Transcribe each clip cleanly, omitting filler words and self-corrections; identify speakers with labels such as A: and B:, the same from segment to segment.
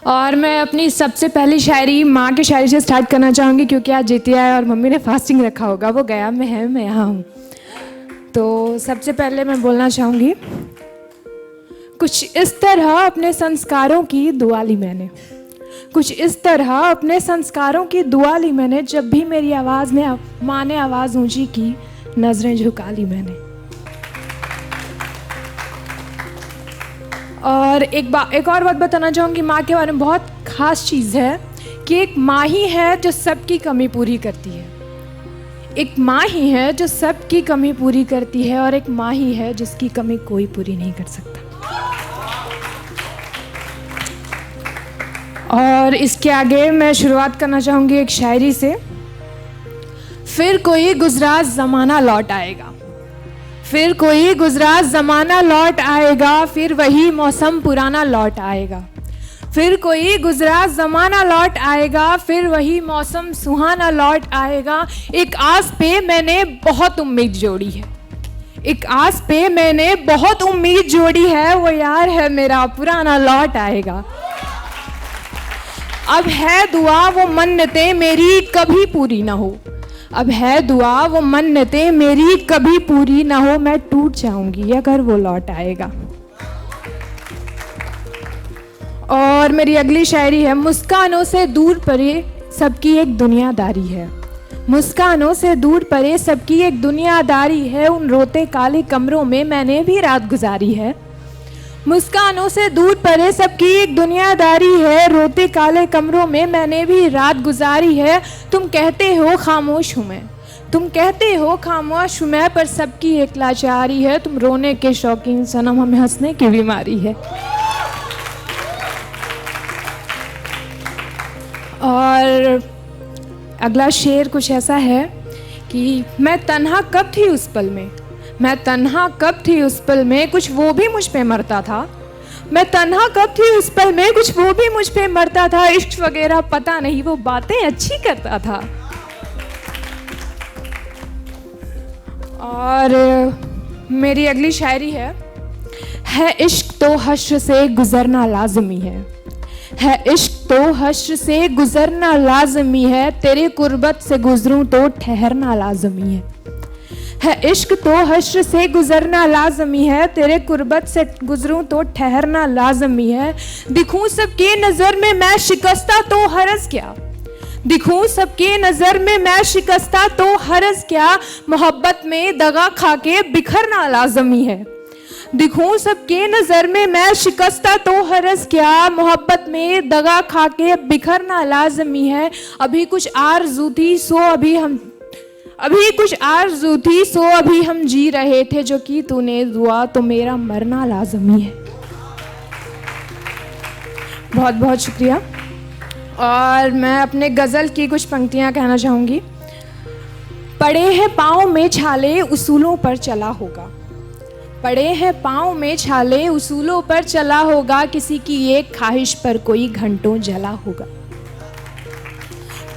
A: और मैं अपनी सबसे पहली शायरी माँ की शायरी से स्टार्ट करना चाहूँगी, क्योंकि आज जितिया है और मम्मी ने फास्टिंग रखा होगा। वो गया में है, मैं यहाँ हूँ। तो सबसे पहले मैं बोलना चाहूँगी, कुछ इस तरह अपने संस्कारों की दुआ ली मैंने, कुछ इस तरह अपने संस्कारों की दुआ ली मैंने। जब भी मेरी आवाज़ ने माँ ने आवाज़ ऊंची की, नज़रें झुका ली मैंने। और एक और बात बताना चाहूँगी, माँ के बारे में बहुत ख़ास चीज़ है कि एक माँ ही है जो सबकी कमी पूरी करती है। एक माँ ही है जो सबकी कमी पूरी करती है, और एक माँ ही है जिसकी कमी कोई पूरी नहीं कर सकता। और इसके आगे मैं शुरुआत करना चाहूँगी एक शायरी से। फिर कोई गुजरा ज़माना लौट आएगा, फिर कोई गुजरा ज़माना लौट आएगा, फिर वही मौसम पुराना लौट आएगा। फिर कोई गुजरा ज़माना लौट आएगा, फिर वही मौसम सुहाना लौट आएगा। एक आस पे मैंने बहुत उम्मीद जोड़ी है, एक आस पे मैंने बहुत उम्मीद जोड़ी है, वो यार है मेरा पुराना लौट आएगा। अब है दुआ वो मन्नतें मेरी कभी पूरी ना हो, अब है दुआ वो मन्नतें मेरी कभी पूरी ना हो। मैं टूट जाऊंगी अगर वो लौट आएगा। और मेरी अगली शायरी है, मुस्कानों से दूर परे सबकी एक दुनियादारी है, मुस्कानों से दूर परे सबकी एक दुनियादारी है। उन रोते काले कमरों में मैंने भी रात गुजारी है, मुस्कानों से दूर परे सबकी एक दुनियादारी है। रोते काले कमरों में मैंने भी रात गुजारी है। तुम कहते हो खामोश हूँ मैं, तुम कहते हो खामोश हूँ मैं, पर सबकी एक लाचारी है। तुम रोने के शौकीन सनम, हमें हंसने की बीमारी है। और अगला शेर कुछ ऐसा है कि मैं तन्हा कब थी उस पल में, मैं तन्हा कब थी उस पल में, कुछ वो भी मुझ पे मरता था। मैं तन्हा कब थी उस पल में, कुछ वो भी मुझ पे मरता था। इश्क वगैरह पता नहीं, वो बातें अच्छी करता था। और मेरी अगली शायरी है इश्क तो हश्र से गुजरना लाजमी है इश्क तो हश्र से गुजरना लाजमी है। तेरे कुर्बत से गुजरूं तो ठहरना लाजमी है इश्क तो हश्र से गुजरना लाजमी है। तेरे कुर्बत से गुजरूं तो ठहरना लाजमी है। दिखूं सबके नज़र में मैं शिकस्ता तो हरज क्या, दिखूं सबके नज़र में मैं शिकस्ता तो हरज क्या। मोहब्बत में दगा खा के बिखरना लाजमी है, दिखूं सबके नज़र में मैं शिकस्ता तो हरज क्या। मोहब्बत में दगा खा के बिखरना लाजमी है। अभी कुछ आरज़ू थी सो अभी कुछ आरज़ू थी सो अभी हम जी रहे थे, जो कि तूने दुआ तो मेरा मरना लाजमी है। बहुत बहुत शुक्रिया। और मैं अपने गज़ल की कुछ पंक्तियां कहना चाहूँगी। पड़े हैं पाँव में छाले उसूलों पर चला होगा, पड़े हैं पाँव में छाले उसूलों पर चला होगा। किसी की एक ख्वाहिश पर कोई घंटों जला होगा,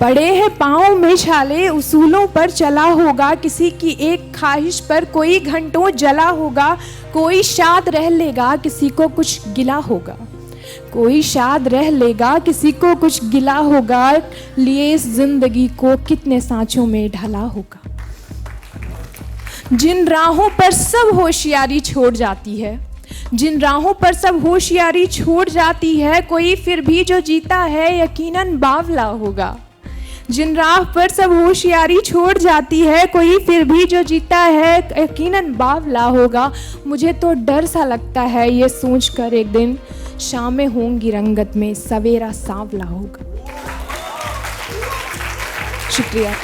A: पड़े हैं पाँव में छाले उसूलों पर चला होगा। किसी की एक ख्वाहिश पर कोई घंटों जला होगा। कोई शाद रह लेगा किसी को कुछ गिला होगा, कोई शाद रह लेगा किसी को कुछ गिला होगा। लिए इस जिंदगी को कितने सांचों में ढला होगा। जिन राहों पर सब होशियारी छोड़ जाती है, जिन राहों पर सब होशियारी छोड़ जाती है, कोई फिर भी जो जीता है यकीनन बावला होगा। जिन राह पर सब होशियारी छोड़ जाती है, कोई फिर भी जो जीता है यकीनन बावला होगा। मुझे तो डर सा लगता है ये सोच कर एक दिन शामें होंगी रंगत में सवेरा सांवला होगा। शुक्रिया।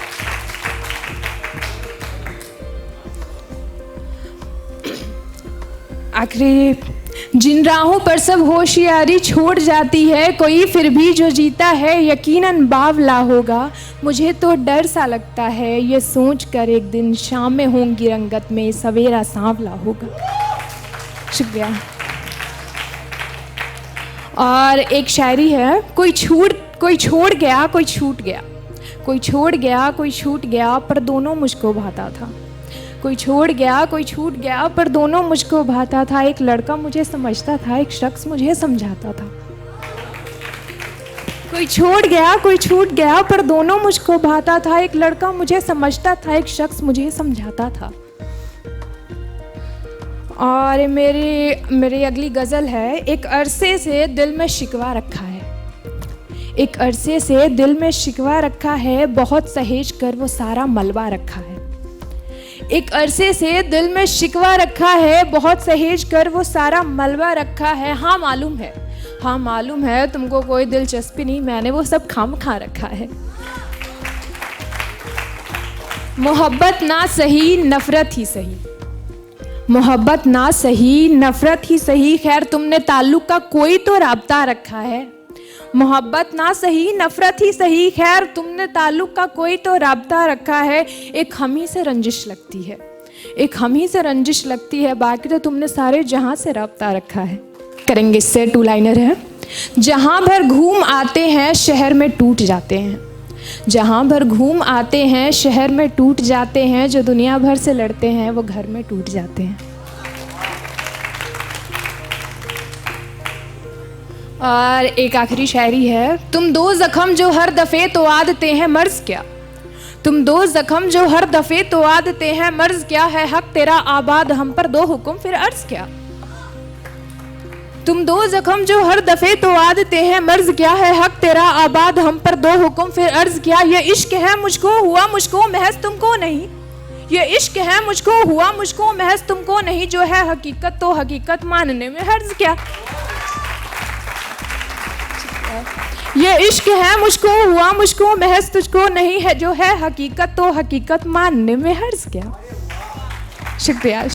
A: आखिरी, जिन राहों पर सब होशियारी छोड़ जाती है, कोई फिर भी जो जीता है यकीनन बावला होगा। मुझे तो डर सा लगता है ये सोच कर एक दिन शाम में होंगी रंगत में सवेरा सांवला होगा। शुक्रिया। और एक शायरी है, कोई छोड़ गया कोई छूट गया, कोई छोड़ गया कोई छूट गया, पर दोनों मुझको भाता था। कोई छोड़ गया कोई छूट गया, पर दोनों मुझको भाता था। एक लड़का मुझे समझता था, एक शख्स मुझे समझाता था। कोई छोड़ गया कोई छूट गया, पर दोनों मुझको भाता था। एक लड़का मुझे समझता था, एक शख्स मुझे समझाता था। और मेरी अगली गज़ल है। एक अरसे से दिल में शिकवा रखा है, एक अरसे से दिल में शिकवा रखा है, बहुत सहेज कर वो सारा मलबा रखा है। एक अरसे से दिल में शिकवा रखा है, बहुत सहेज कर वो सारा मलबा रखा है। हाँ मालूम है, हाँ मालूम है तुमको कोई दिलचस्पी नहीं, मैंने वो सब खाम खा रखा है। मोहब्बत ना सही नफरत ही सही, मोहब्बत ना सही नफरत ही सही, खैर तुमने ताल्लुक का कोई तो राब्ता रखा है। मोहब्बत ना सही नफरत ही सही, खैर तुमने ताल्लुक का कोई तो राब्ता रखा है। एक हम ही से रंजिश लगती है, एक हम ही से रंजिश लगती है, बाकी तो तुमने सारे जहां से राब्ता रखा है। करेंगे इससे 2 लाइनर है। जहां भर घूम आते हैं शहर में टूट जाते हैं, जहां भर घूम आते हैं शहर में टूट जाते हैं, जो दुनिया भर से लड़ते हैं वो घर में टूट जाते हैं। और एक आखिरी शायरी है। तुम 2 ज़ख्म जो हर दफ़े तो आदते हैं, मर्ज़ क्या? तुम 2 ज़ख्म जो हर दफ़े तो आदते हैं, मर्ज़ क्या है? हक तेरा आबाद हम पर 2 हुक्म फिर अर्ज़ क्या? तुम 2 ज़ख्म जो हर दफ़े तो आदते हैं, मर्ज़ क्या है? हक तेरा आबाद हम पर 2 हुक्म फिर अर्ज़ क्या? ये इश्क है मुझको हुआ मुझको महज तुमको नहीं, ये इश्क है मुझको हुआ मुझको महज तुमको नहीं, जो है हकीकत तो हकीकत मानने में हर्ज क्या? ये इश्क है मुझको हुआ मुझको महज तुझको नहीं है, जो है हकीकत तो हकीकत मानने में हर्ज क्या? शुक्रिया।